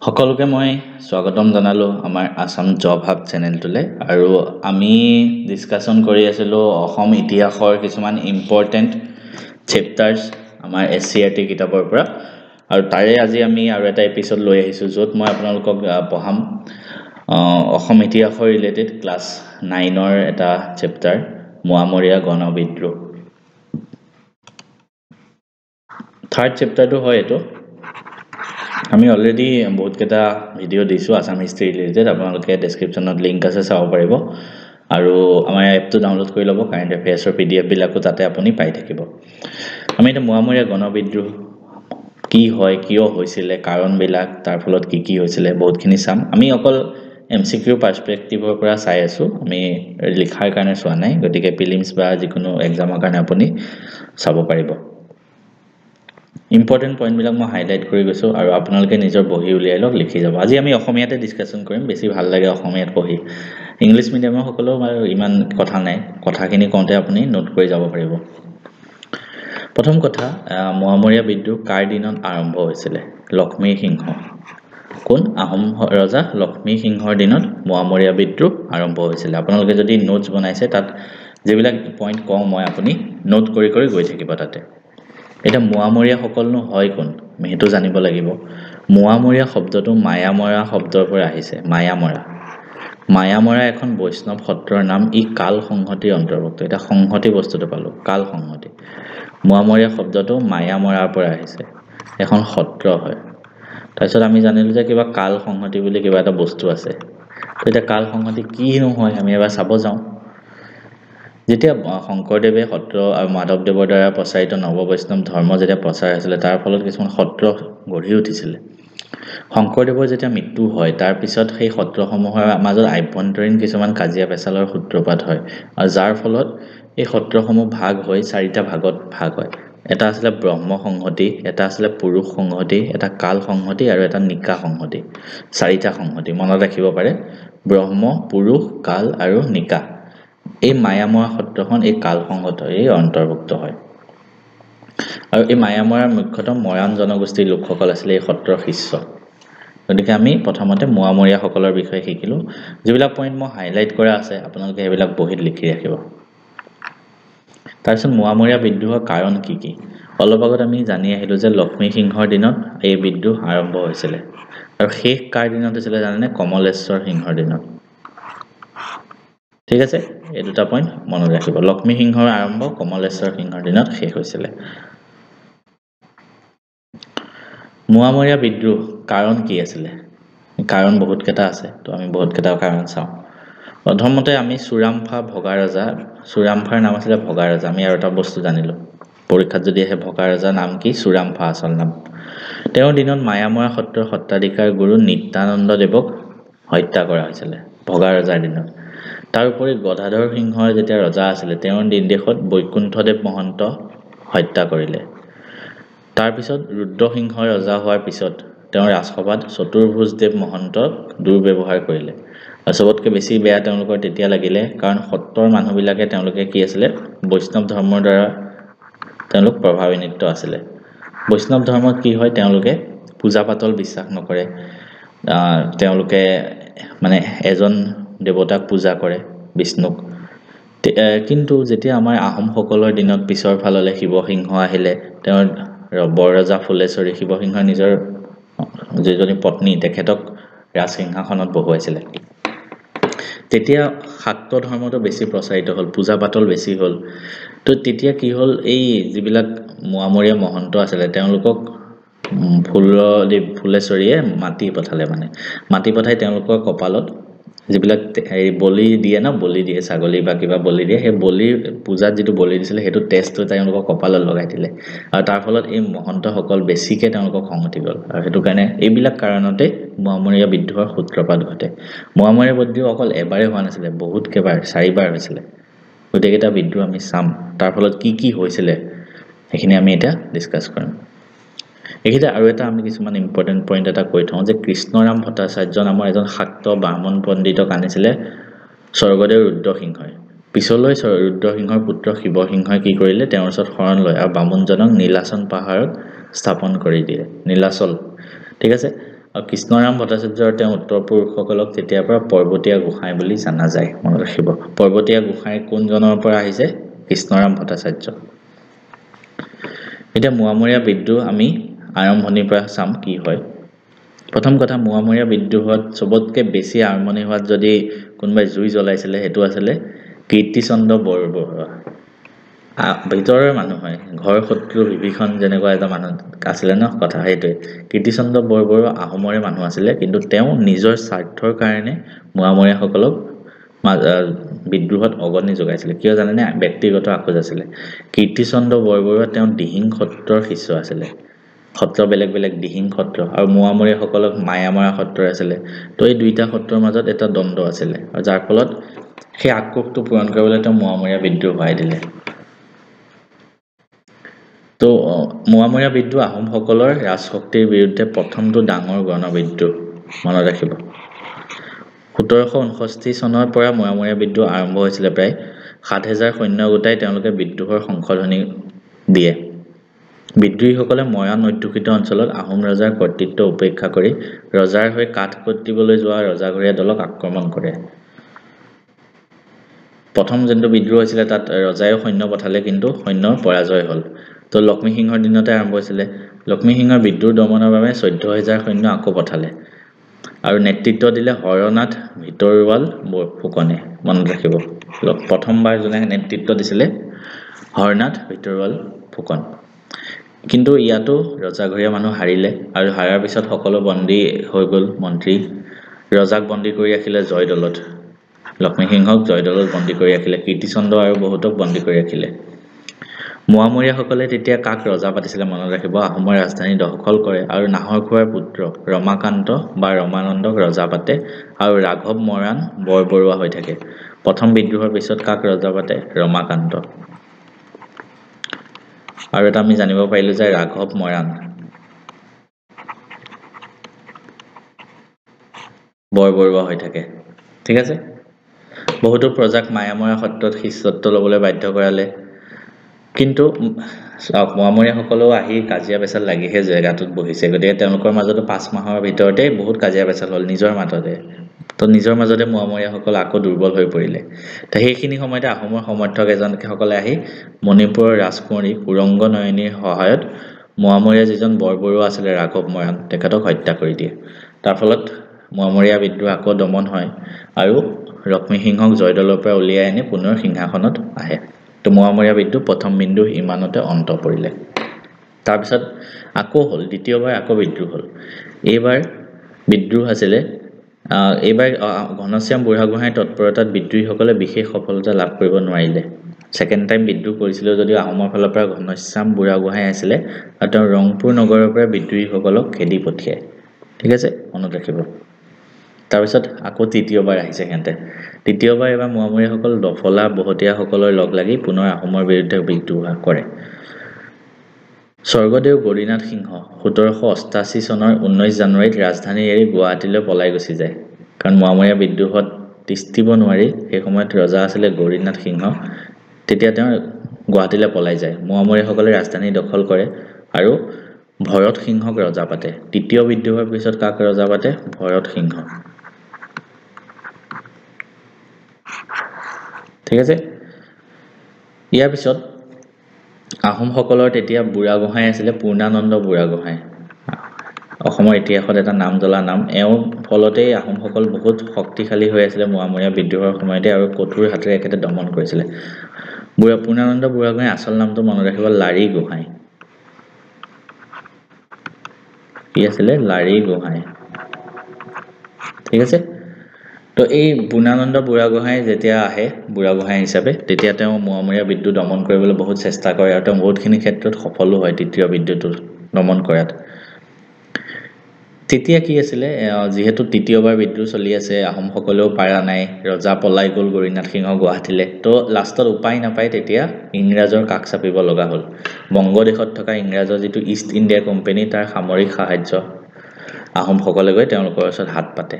সকলোকে মই স্বাগতম জনালো আমাৰ আসাম জব হাব চেনেলটোলে আৰু আমি ডিসকাশন কৰি আছিলো অসম ইতিহাসৰ কিছুমান ইম্পৰ্টেন্ট চেপ্টাৰ্ছ আমাৰ এসচিআৰটি কিতাপৰ পৰা আৰু তাৰে আজি আমি আৰু এটা এপিসোড লৈ আহিছো যত মই আপোনালোকক পঢ়াম অসম ইতিহাসৰ ৰিলেটেড ক্লাস 9ৰ এটা চেপ্টাৰ মোৱামৰীয়া গণবিদ্ৰোহ থাৰ্ড চেপ্টাৰটো হয় এটো আমি অলৰেডি বহুত কেটা ভিডিও দিছো আসাম হিষ্ট্ৰী ৰিলেটেড আপোনালোকে ডেসক্ৰিপচনত লিংক আছে চাব পাৰিব আৰু আমাৰ এপটো ডাউনলোড কৰি ল'ব কাৰেন্ট এফেয়াৰ্ছৰ পিডিএফ বিলাকো তাতে আপুনি পাই থাকিব আমি এটা মোৱামৰীয়া গণবিদ্ৰোহ কি হয় কিয় হৈছিল কাৰণ বিলাক তাৰ ফলত কি হৈছিল বহুতখিনি চাম আমি অকল এমসিকিউ পাৰ্সপেক্টিভৰ পৰা চাই আছো আমি লিখাৰ কাৰণে চোৱা নাই গতিকে প্ৰিলিমছ বা যিকোনো এক্সামৰ কাৰণে আপুনি চাব পাৰিব ইম্পৰ্টেন্ট পইণ্ট বিলাক মই হাইলাইট কৰি গৈছো আৰু আপোনালোকে নিজৰ বহি উলিয়াই লওক লিখি যাব আজি আমি অসমীয়াতে ডিসকাশন কৰিম বেছি ভাল লাগে অসমীয়াত পঢ়ি ইংলিশ মিডিয়ামৰ সকলো ইমান কথা নাই কথাখিনি কওঁতে আপুনি নোট কৰি যাব পাৰিব প্ৰথম কথা মোৱামৰীয়া বিদ্ৰোহ কাৰ দিনত আৰম্ভ হৈছিল লক্ষ্মী সিংহ কোন আহোম ৰজা লক্ষ্মী সিংহৰ দিনত মোৱামৰীয়া বিদ্ৰোহ আৰম্ভ হৈছিল আপোনালোকে যদি নোটছ বনাইছে তাত যেবিলাক পইণ্ট কওঁ মই আপুনি নোট কৰি গৈ থাকিব তাতে এটা মোৱামৰীয়া সকলনো হয় কোন আমি হেতু জানিব লাগিব মোৱামৰীয়া শব্দটো মায়ামৰা শব্দৰ পৰা আহিছে মায়ামৰা এখন বৈষ্ণৱ সত্ৰৰ নাম ই কাল সংহতিৰ অন্তৰ্ভুক্ত এটা সংহতি বস্তুটো পালো কাল সংহতি মোৱামৰীয়া শব্দটো মায়ামৰাৰ পৰা আহিছে এখন সত্ৰ হয় তাৰপিছত আমি জানিলো যে কিবা কাল সংহতি বুলি কিবা এটা বস্তু আছে এটা কাল সংহতি কি নহয় আমি এবাৰ চাব যাওঁ যেতিয়া শংকৰদেৱে সত্ৰ আৰু মাধৱদেৱৰ দ্বাৰা প্ৰচাৰিত নৱবৈষ্ণৱ ধৰ্ম যেতিয়া প্ৰচাৰ হৈছিল তাৰ ফলত কিছুমান সত্ৰ গঢ়ি উঠিছিল শংকৰদেৱৰ যেতিয়া মৃত্যু হয় তাৰ পিছত সেই সত্ৰসমূহৰ মাজত আভ্যন্তৰীণ কিছুমান কাজিয়া পেচালৰ সূত্ৰপাত হয় আৰু যাৰ ফলত এই সত্ৰসমূহ ভাগ হৈ চাৰিটা ভাগত ভাগ হয় এটা আছিল ব্ৰহ্ম সংহতি এটা আছিল পুৰুষ সংহতি এটা কাল সংহতি আৰু এটা নিকা সংহতি চাৰিটা সংহতি মনত ৰাখিব পাৰে ব্ৰহ্ম পুৰুষ কাল আৰু নিকা এই মায়ামৰা সত্ৰখন এই কাল সংহতৰ এই অন্তৰ্ভুক্ত হয় আৰু এই মায়ামৰাৰ মুখ্যতম মৰাণ জনগোষ্ঠীৰ লোকসকল আছিল এই সত্ৰৰ শিষ্য গতিকে আমি প্ৰথমতে মোৱামৰীয়া সকলৰ বিষয়ে শিকিলো যিবিলাক পইণ্ট মই হাইলাইট কৰা আছে আপোনালোকে সেইবিলাক বহিত লিখি ৰাখিব তাৰপিছত মোৱামৰীয়া বিদ্ৰোহৰ কাৰণ কি অলপ আগত আমি জানি আহিলো যে লক্ষ্মী সিংহৰ দিনত এই বিদ্ৰোহ আৰম্ভ হৈছিল আৰু শেষ কাৰ দিনত হৈছিল জানেনে কমলেশ্বৰ সিংহৰ দিনত ঠিক আছে এই দুটা পইণ্ট মনত ৰাখিব লক্ষ্মী সিংহৰ আৰম্ভ কমলেশ্বৰ সিংহৰ দিনত শেষ হৈছিল মোৱামৰীয়া বিদ্ৰোহ কাৰণ কি আছিল কাৰণ বহুত কেটা আছে তো আমি বহুত কেটা কাৰণ চাওঁ প্ৰথমতে আমি চুৰামফা ভগা ৰজা চুৰামফাৰ নাম আছিল ভগা ৰজা আমি আৰু এটা বস্তু জানিলো পৰীক্ষাত যদি আহে ভগা ৰজা নাম কি চুৰামফা আসল নাম তেওঁৰ দিনত মায়ামৰা সত্ৰৰ সত্ৰাধিকাৰ গুৰু নিত্যানন্দ দেৱক হত্যা কৰা হৈছিল ভগা ৰজাৰ দিনত তাৰ উপৰি গদাধৰ সিংহৰ যেতিয়া ৰজা আছিল তেওঁৰ নিৰ্দেশত বৈকুণ্ঠদেৱ মহন্ত হত্যা কৰিলে তাৰ পিছত ৰুদ্ৰ সিংহৰ ৰজা হোৱাৰ পিছত তেওঁ ৰাজসভাত চতুৰ্ভুজদেৱ মহন্তক দুৰ্ব্যৱহাৰ কৰিলে আৰু সবতকৈ বেছি বেয়া তেওঁলোকৰ তেতিয়া লাগিলে কাৰণ সত্ৰৰ মানুহবিলাকে তেওঁলোকে কি আছিল বৈষ্ণৱ ধৰ্মৰ দ্বাৰা তেওঁলোক প্ৰভাৱান্বিত আছিল বৈষ্ণৱ ধৰ্মত কি হয় তেওঁলোকে পূজা পাতল বিশ্বাস নকৰে তেওঁলোকে মানে এজন দেৱতাক পূজা কৰে বিষ্ণুক কিন্তু যেতিয়া আমাৰ আহোম সকলৰ দিনত পিছৰ ফাললে শিৱসিংহ আহিলে তেওঁৰ বৰৰজা ফুলেশ্বৰী শিৱসিংহৰ নিজৰ যিজনী পত্নী তেখেতক ৰাজসিংহাসনত বহুৱাইছিল তেতিয়া শাক্ত ধৰ্মটো বেছি প্ৰচাৰিত হ'ল পূজা পাতল বেছি হ'ল তো তেতিয়া কি হ'ল এই যিবিলাক মোৱামৰীয়া মহন্ত আছিল তেওঁলোকক ফুলেশ্বৰীয়ে মাটি পঠাই তেওঁলোকৰ কপালত যিবিলাক এই বলি দিয়ে না বলি দিয়ে ছাগলী বা কিবা বলি দিয়ে সেই বলিৰ পূজাত যেটো বলি দিছিল হেতু টেষ্টটো তেওঁলোকৰ কপালত লগাই দিলে আৰু তাৰ ফলত এই মহন্ত সকল বেছিকে তেওঁলোকক খংতি গল আৰু হেতু কাৰণে এইবিলাক কাৰণতে মোৱামৰীয়া বিদ্ৰোহৰ সূত্ৰপাত ঘটে মোৱামৰীয়া বিদ্ৰোহ অকল এবাৰে হোৱা নাছিল বহুত কেবাৰ 4বাৰ হৈছিল গতিকেটা বিদ্ৰোহ আমি চাম তাৰ ফলত কি হৈছিল সেইখিনি আমি এটা ডিসকাস কৰিম একিটা আৰু এটা আমি কিছুমান ইম্পৰ্টেন্ট পইণ্ট এটা কৈ থওঁ যে কৃষ্ণৰাম ভট্টাচাৰ্য নামৰ এজন শাক্ত ব্ৰাহ্মণ পণ্ডিতক আনিছিল স্বৰ্গদেৱ ৰুদ্ৰসিংহই পিছলৈ ৰুদ্ৰসিংহৰ পুত্ৰ শিৱসিংহই কি কৰিলে তেওঁৰ ওচৰত শৰণ লয় আৰু বামুণজনক নীলাচল পাহাৰত স্থাপন কৰি দিয়ে নীলাচল ঠিক আছে আৰু কৃষ্ণৰাম ভট্টাচাৰ্যৰ তেওঁ উত্তৰ পুৰুষসকলক তেতিয়াৰ পৰা পৰ্বতীয়া গোসাঁই বুলি জনা যায় মনত ৰাখিব পৰ্বতীয়া গোসাঁই কোনজনৰ পৰা আহিছে কৃষ্ণৰাম ভট্টাচাৰ্য এতিয়া মোৱামৰীয়া বিদ্ৰোহ আমি আৰম্ভণিৰ পৰা চাম কি হয় প্ৰথম কথা মোৱামৰীয়া বিদ্ৰোহত সবতকে বেছি আৰম্ভণি হোৱাত যদি কোনোবাই জুই জ্বলাইছিলে হেতু আছিলে কীৰ্তিচন্দ্ৰ বৰবৰুৱা ভিতৰৰ মানুহ হয় ঘৰ শত্ৰু বিভীষণ যেনেকুৱা এটা মানুহ আছিলে ন কথা সেইটোৱে কীৰ্তিচন্দ্ৰ বৰবৰুৱা আহোমৰে মানুহ আছিলে কিন্তু তেওঁ নিজৰ স্বাৰ্থৰ কাৰণে মোৱামৰীয়াসকলক বিদ্ৰোহত অগ্ৰণী যোগাইছিলে কিয় জানেনে ব্যক্তিগত আক্ৰোশ আছিলে কীৰ্তিচন্দ্ৰ বৰবৰুৱা তেওঁ দিহিং সত্ৰৰ শিষ্য আছিলে সত্ৰ বেলেগ বেলেগ দিহিং সত্ৰ আৰু মোৱামৰীয়াসকলক মায়ামৰা সত্ৰ আছিলে তো এই দুইটা সত্ৰৰ মাজত এটা দ্বন্দ্ব আছিলে আৰু যাৰ ফলত সেই আক্ৰোশটো পূৰণ কৰিবলৈ তেওঁ মোৱামৰীয়া বিদ্ৰোহ হোৱাই দিলে তো মোৱামৰীয়া বিদ্ৰোহ আহোমসকলৰ ৰাজশক্তিৰ বিৰুদ্ধে প্ৰথমটো ডাঙৰ গণবিদ্ৰোহ মনত ৰাখিব 1759 চনৰ পৰা মোৱামৰীয়া বিদ্ৰোহ আৰম্ভ হৈছিলে প্ৰায় ৭,০০০ সৈন্য গোটাই তেওঁলোকে বিদ্ৰোহৰ সংশোধনী দিয়ে বিদ্ৰোহীসকলে মৰাণ অধ্যুষিত অঞ্চলত আহোম ৰজাৰ কৰ্তৃত্ব উপেক্ষা কৰি ৰজাৰ হৈ কাঠ কটিবলৈ যোৱা ৰজাঘৰীয়া দলক আক্ৰমণ কৰে প্ৰথম যোনটো বিদ্ৰোহ হৈছিলে তাত ৰজায়ো সৈন্য পঠালে কিন্তু সৈন্যৰ পৰাজয় হ'ল তো লক্ষ্মীসিংহৰ দিনতে আৰম্ভ হৈছিলে লক্ষ্মীসিংহৰ বিদ্ৰোহ দমনৰ বাবে ১৪,০০০ সৈন্য আকৌ পঠালে আৰু নেতৃত্ব দিলে হৰনাথ ভিতৰুৱাল ফুকনে মনত ৰাখিব প্ৰথমবাৰ যোনে নেতৃত্ব দিছিলে হৰনাথ ভিতৰুৱাল ফুকন কিন্তু ইয়াতো ৰজাঘৰীয়া মানুহ হাৰিলে আৰু হাৰাৰ পিছত সকলো বন্দী হৈ গ'ল মন্ত্ৰী ৰজাক বন্দী কৰি ৰাখিলে জয়দলত লক্ষ্মীসিংহক জয়দলত বন্দী কৰি ৰাখিলে কীৰ্তিচন্দ্ৰ আৰু বহুতক বন্দী কৰি ৰাখিলে মোৱামৰীয়াসকলে তেতিয়া কাক ৰজা পাতিছিলে মনত ৰাখিব আহোমৰ ৰাজধানী দখল কৰে আৰু নাহৰখোৱাৰ পুত্ৰ ৰমাকান্ত বা ৰমানন্দক ৰজা পাতে আৰু ৰাঘৱ মৰাণ বৰবৰুৱা হৈ থাকে প্ৰথম বিদ্ৰোহৰ পিছত কাক ৰজা পাতে ৰমাকান্ত আৰু এটা আমি জানিব পাৰিলো যে ৰাঘৱ মৰাণ বৰবৰুৱা হৈ থাকে ঠিক আছে বহুতো প্ৰজাক মায়ামৰা সত্ৰত শিষ্যত্ব ল'বলৈ বাধ্য কৰালে কিন্তু মোৱামৰীয়াসকলেও আহি কাজিয়া পেচাল লাগিহে জেগাটোত বহিছে গতিকে তেওঁলোকৰ মাজতো 5 মাহৰ ভিতৰতে বহুত কাজিয়া পেচাল হ'ল নিজৰ মাজতে তো নিজৰ মাজতে মোৱামৰীয়াসকল আকৌ দুৰ্বল হৈ পৰিলে তো সেইখিনি সময়তে আহোমৰ সমৰ্থক এজনসকলে আহি মণিপুৰৰ ৰাজকুমাৰী কুৰংগ নয়নীৰ সহায়ত মোৱামৰীয়া যিজন বৰবৰুৱা আছিলে ৰাঘৱ মৰাণ তেখেতক হত্যা কৰি দিয়ে তাৰ ফলত মোৱামৰীয়া বিদ্ৰোহ আকৌ দমন হয় আৰু লক্ষ্মীসিংহক জয়দলৰ পৰা উলিয়াই আনি পুনৰ সিংহাসনত আহে তো মোৱামৰীয়া বিদ্ৰোহ প্ৰথম বিন্দু ইমানতে অন্ত পৰিলে তাৰপিছত আকৌ হ'ল দ্বিতীয়বাৰ আকৌ বিদ্ৰোহ হ'ল এইবাৰ বিদ্ৰোহ আছিলে এইবাৰ ঘনশ্যাম বুঢ়াগোহাঁইৰ তৎপৰতাত বিদ্ৰোহীসকলে বিশেষ সফলতা লাভ কৰিব নোৱাৰিলে সেকেন্ড টাইম বিদ্ৰোহ কৰিছিল যদিও আহোমৰ ফালৰ পৰা ঘনশ্যাম বুঢ়াগোহাঁই আছিলে আৰু তেওঁ ৰংপুৰ নগৰৰ পৰা বিদ্ৰোহীসকলক খেদি পঠিয়ায় ঠিক আছে মনত ৰাখিব তাৰপিছত আকৌ তৃতীয়বাৰ আহিছে হেঁতে তৃতীয়বাৰ এবাৰ মোৱামৰীয়াসকল দফলা বহতীয়াসকলৰ লগ লাগি পুনৰ আহোমৰ বিৰুদ্ধে বিদ্ৰোহ কৰে স্বৰ্গদেউ গৰিনাথ সিংহ ১৭৮৮ চনৰ 19 জানুৱাৰীত ৰাজধানী এৰি গুৱাহাটীলৈ পলাই গুচি যায় কাৰণ মোৱামৰীয়া বিদ্ৰোহত তিষ্ঠিব নোৱাৰি সেই সময়ত ৰজা আছিলে গৰিনাথ সিংহ তেতিয়া তেওঁ গুৱাহাটীলৈ পলাই যায় মোৱামৰীয়াসকলে ৰাজধানী দখল কৰে আৰু ভৰত সিংহক ৰজা পাতে তৃতীয় বিদ্ৰোহৰ পিছত কাক ৰজা পাতে ভৰত সিংহ ঠিক আছে ইয়াৰ পিছত আহোমসকলৰ তেতিয়া বুঢ়াগোহাঁই আছিলে পূৰ্ণানন্দ বুঢ়াগোহাঁই অসমৰ ইতিহাসত এটা নাম জ্বলা নাম এওঁৰ ফলতেই আহোমসকল বহুত শক্তিশালী হৈ আছিলে মোৱামৰীয়া বিদ্ৰোহৰ সময়তে আৰু কঠোৰ হাতেৰে একেতে দমন কৰিছিলে পূৰ্ণানন্দ বুঢ়াগোহাঁই আচল নামটো মনত ৰাখিব লাৰী গোহাঁই কি আছিলে লাৰী গোহাঁই ঠিক আছে তো এই পূৰ্ণানন্দ বুঢ়াগোহাঁই যেতিয়া আহে বুঢ়াগোহাঁই হিচাপে তেতিয়া তেওঁ মোৱামৰীয়া বিদ্ৰোহ দমন কৰিবলৈ বহুত চেষ্টা কৰে আৰু তেওঁ বহুতখিনি ক্ষেত্ৰত সফলো হয় তৃতীয় বিদ্ৰোহটো দমন কৰাত তেতিয়া কি আছিলে যিহেতু তৃতীয়বাৰ বিদ্ৰোহ চলি আছে আহোমসকলেও পাৰা নাই ৰজা পলাই গ'ল গৰিনাথ সিংহ গুৱাহাটীলৈ তো লাষ্টত উপায় নাপায় তেতিয়া ইংৰাজৰ কাষ চাপিব লগা হ'ল বংগদেশত থকা ইংৰাজৰ যিটো ইষ্ট ইণ্ডিয়া কোম্পানী তাৰ সামৰিক সাহায্য আহোমসকলে গৈ তেওঁলোকৰ ওচৰত হাত পাতে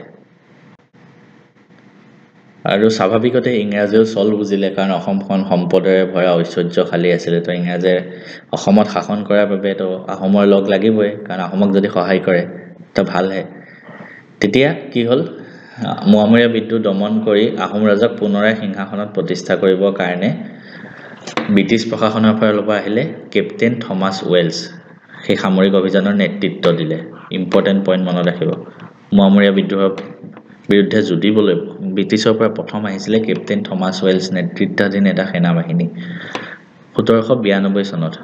আৰু স্বাভাৱিকতে ইংৰাজেও চল বুজিলে কাৰণ অসমখন সম্পদৰে ভৰা ঐশ্বৰ্যশালী আছিলে তো ইংৰাজে অসমত শাসন কৰাৰ বাবে তো আহোমৰ লগ লাগিবই কাৰণ আহোমক যদি সহায় কৰে তো ভালহে তেতিয়া কি হ'ল মোৱামৰীয়া বিদ্ৰোহ দমন কৰি আহোম ৰাজক পুনৰাই সিংহাসনত প্ৰতিষ্ঠা কৰিবৰ কাৰণে ব্ৰিটিছ প্ৰশাসনৰ ফালৰ পৰা আহিলে কেপ্টেইন থমাছ ৱেলছ সেই সামৰিক অভিযানৰ নেতৃত্ব দিলে ইম্পৰ্টেণ্ট পইণ্ট মনত ৰাখিব মোৱামৰীয়া বিদ্ৰোহৰ বিৰুদ্ধে যুঁজিবলৈ ব্ৰিটিছৰ পৰা প্ৰথম আহিছিলে কেপ্টেইন থমাছ ৱেলছ নেতৃত্বাধীন এটা সেনাবাহিনী 1792 চনত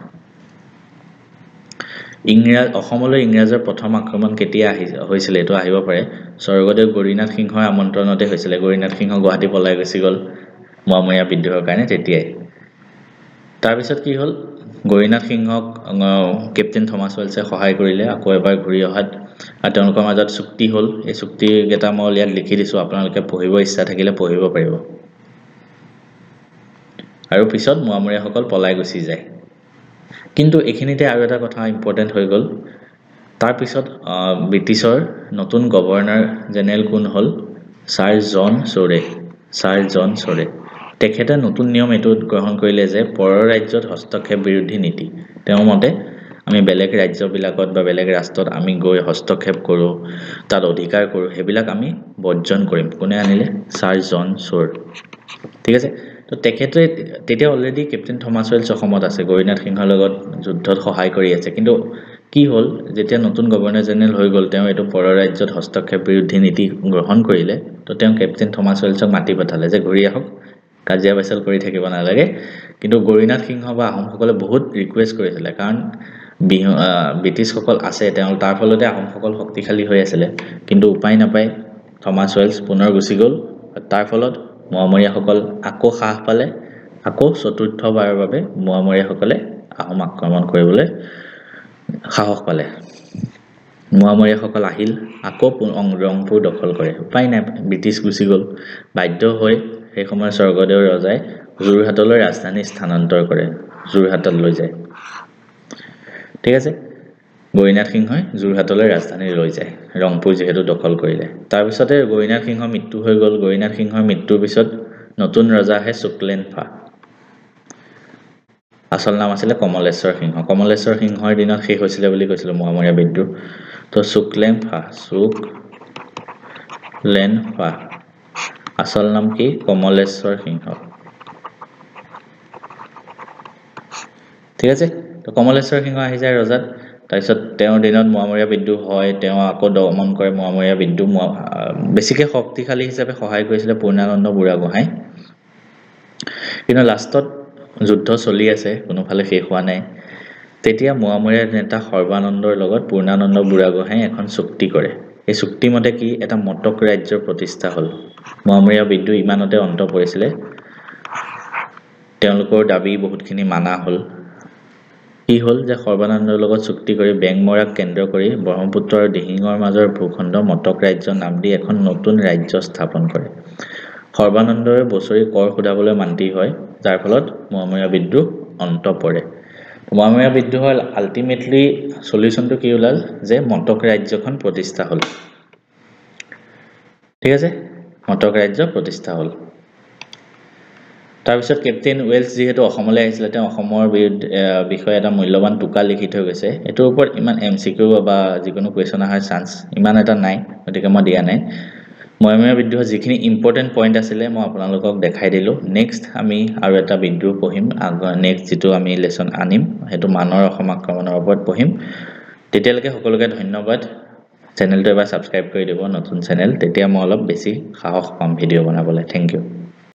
অসমলৈ ইংৰাজৰ প্ৰথম আক্ৰমণ কেতিয়া হৈছিল এইটো আহিব পাৰে স্বৰ্গদেউ গৰিনাথ সিংহৰ আমন্ত্ৰণতে হৈছিলে গৰিনাথ সিংহ গুৱাহাটী পলাই গুচি গ'ল মোৱামৰীয়া বিদ্ৰোহৰ কাৰণে তেতিয়াই তাৰপিছত কি হ'ল গৰিনাথ সিংহক কেপ্টেইন থমাছ ৱেলছে সহায় কৰিলে আকৌ এবাৰ ঘূৰি অহাত আৰু তেওঁলোকৰ মাজত চুক্তি হ'ল এই চুক্তিকেইটা মই ইয়াত লিখি দিছোঁ আপোনালোকে পঢ়িব ইচ্ছা থাকিলে পঢ়িব পাৰিব আৰু পিছত মোৱামৰীয়াসকল পলাই গুচি যায় কিন্তু এইখিনিতে আৰু এটা কথা ইম্পৰ্টেণ্ট হৈ গ'ল তাৰপিছত ব্ৰিটিছৰ নতুন গভৰ্ণৰ জেনেৰেল কোন হ'ল ছাৰ জন চৰে তেখেতে নতুন নিয়ম এইটো গ্ৰহণ কৰিলে যে পৰৰ ৰাজ্যত হস্তক্ষেপ বিৰোধী নীতি তেওঁৰ মতে আমি বেলেগ ৰাজ্যবিলাকত বা বেলেগ ৰাষ্ট্ৰত আমি গৈ হস্তক্ষেপ কৰোঁ তাত অধিকাৰ কৰোঁ সেইবিলাক আমি বৰ্জন কৰিম কোনে আনিলে ছাৰ জন চোৰ ঠিক আছে তো তেখেতে তেতিয়া অলৰেডি কেপ্টেইন থমাছ ৱেলছ অসমত আছে গৰিনাথ সিংহৰ লগত যুদ্ধত সহায় কৰি আছে কিন্তু কি হ'ল যেতিয়া নতুন গভৰ্ণৰ জেনেৰেল হৈ গ'ল তেওঁ এইটো পৰৰ ৰাজ্যত হস্তক্ষেপ বিৰোধী নীতি গ্ৰহণ কৰিলে তো তেওঁ কেপ্টেইন থমাছ ৱেলছক মাতি পঠালে যে ঘূৰি আহক কাজিয়া পেচাল কৰি থাকিব নালাগে কিন্তু গৰিনাথ সিংহ বা আহোমসকলে বহুত ৰিকুৱেষ্ট কৰিছিলে কাৰণ ব্ৰিটিছসকল আছে তেওঁ তাৰ ফলতে আহোমসকল শক্তিশালী হৈ আছিলে কিন্তু উপায় নাপায় থমাছ ৱেলছ পুনৰ গুচি গ'ল তাৰ ফলত মোৱামৰীয়াসকল আকৌ সাহ পালে আকৌ চতুৰ্থবাৰৰ বাবে মোৱামৰীয়াসকলে আহোম আক্ৰমণ কৰিবলৈ সাহস পালে মোৱামৰীয়াসকল আহিল আকৌ ৰংপুৰ দখল কৰে উপায় নাই ব্ৰিটিছ গুচি গ'ল বাধ্য হৈ সেই সময়ত স্বৰ্গদেউ ৰজাই যোৰহাটলৈ ৰাজধানী স্থানান্তৰ কৰে যোৰহাটত লৈ যায় ঠিক আছে গৰিনাথ সিংহই যোৰহাটলৈ ৰাজধানী লৈ যায় ৰংপুৰ যিহেতু দখল কৰিলে তাৰপিছতে গৰিনাথ সিংহৰ মৃত্যু হৈ গ'ল গৰিনাথ সিংহৰ মৃত্যুৰ পিছত নতুন ৰজা আহে শুক্লেনফা আচল নাম আছিলে কমলেশ্বৰ সিংহৰ দিনত শেষ হৈছিলে বুলি কৈছিল মোৱামৰীয়া বিদ্ৰোহ তো শুক্লেনফা আচল নাম কি কমলেশ্বৰ সিংহ ঠিক আছে তো কমলেশ্বৰ সিংহ আহি যায় ৰজাত তাৰপিছত তেওঁৰ দিনত মোৱামৰীয়া বিদ্ৰোহ হয় তেওঁ আকৌ দমন কৰে মোৱামৰীয়া বিদ্ৰোহ বেছিকৈ শক্তিশালী হিচাপে সহায় কৰিছিলে পূৰ্ণানন্দ বুঢ়াগোহাঁই কিন্তু লাষ্টত যুদ্ধ চলি আছে কোনোফালে শেষ হোৱা নাই তেতিয়া মোৱামৰীয়া নেতা সৰ্বানন্দৰ লগত পূৰ্ণানন্দ বুঢ়াগোহাঁই এখন চুক্তি কৰে এই চুক্তিমতে কি এটা মটক ৰাজ্যৰ প্ৰতিষ্ঠা হ'ল মোৱামৰীয়া বিদ্ৰোহ ইমানতে অন্ত পৰিছিলে তেওঁলোকৰ দাবী বহুতখিনি মানা হ'ল কি হ'ল যে সৰ্বানন্দৰ লগত চুক্তি কৰি বেংমৰাক কেন্দ্ৰ কৰি ব্ৰহ্মপুত্ৰ আৰু দিহিঙৰ মাজৰ ভূখণ্ড মটক ৰাজ্য নাম দি এখন নতুন ৰাজ্য স্থাপন কৰে সৰ্বানন্দৰে বছৰি কৰ সোধাবলৈ মান্তি হয় যাৰ ফলত মোৱামৰীয়া বিদ্ৰোহ অন্ত পৰে মোৱামৰীয়া বিদ্ৰোহৰ আল্টিমেটলি সলিউশনটো কি ওলাল যে মটক ৰাজ্যখন প্ৰতিষ্ঠা হ'ল ঠিক আছে মটক ৰাজ্য প্ৰতিষ্ঠা হ'ল তাৰপিছত কেপ্টেইন ৱেলছ যিহেতু অসমলৈ আহিছিলে তেওঁ অসমৰ বিষয়ে এটা মূল্যৱান টোকা লিখি থৈ গৈছে এইটোৰ ওপৰত ইমান MCQ বা যিকোনো কুৱেশ্যন অহাৰ চান্স ইমান এটা নাই গতিকে মই দিয়া নাই মোৱামৰীয়া বিদ্ৰোহৰ যিখিনি ইম্পৰ্টেণ্ট পইণ্ট আছিলে মই আপোনালোকক দেখাই দিলোঁ নেক্সট আমি আৰু এটা বিদ্ৰোহ পঢ়িম নেক্সট যিটো আমি লেচন আনিম সেইটো মানৰ অসম আক্ৰমণৰ ওপৰত পঢ়িম তেতিয়ালৈকে সকলোকে ধন্যবাদ চেনেলটো এবাৰ ছাবস্ক্ৰাইব কৰি দিব নতুন চেনেল তেতিয়া মই অলপ বেছি সাহস পাম ভিডিঅ' বনাবলৈ থেংক ইউ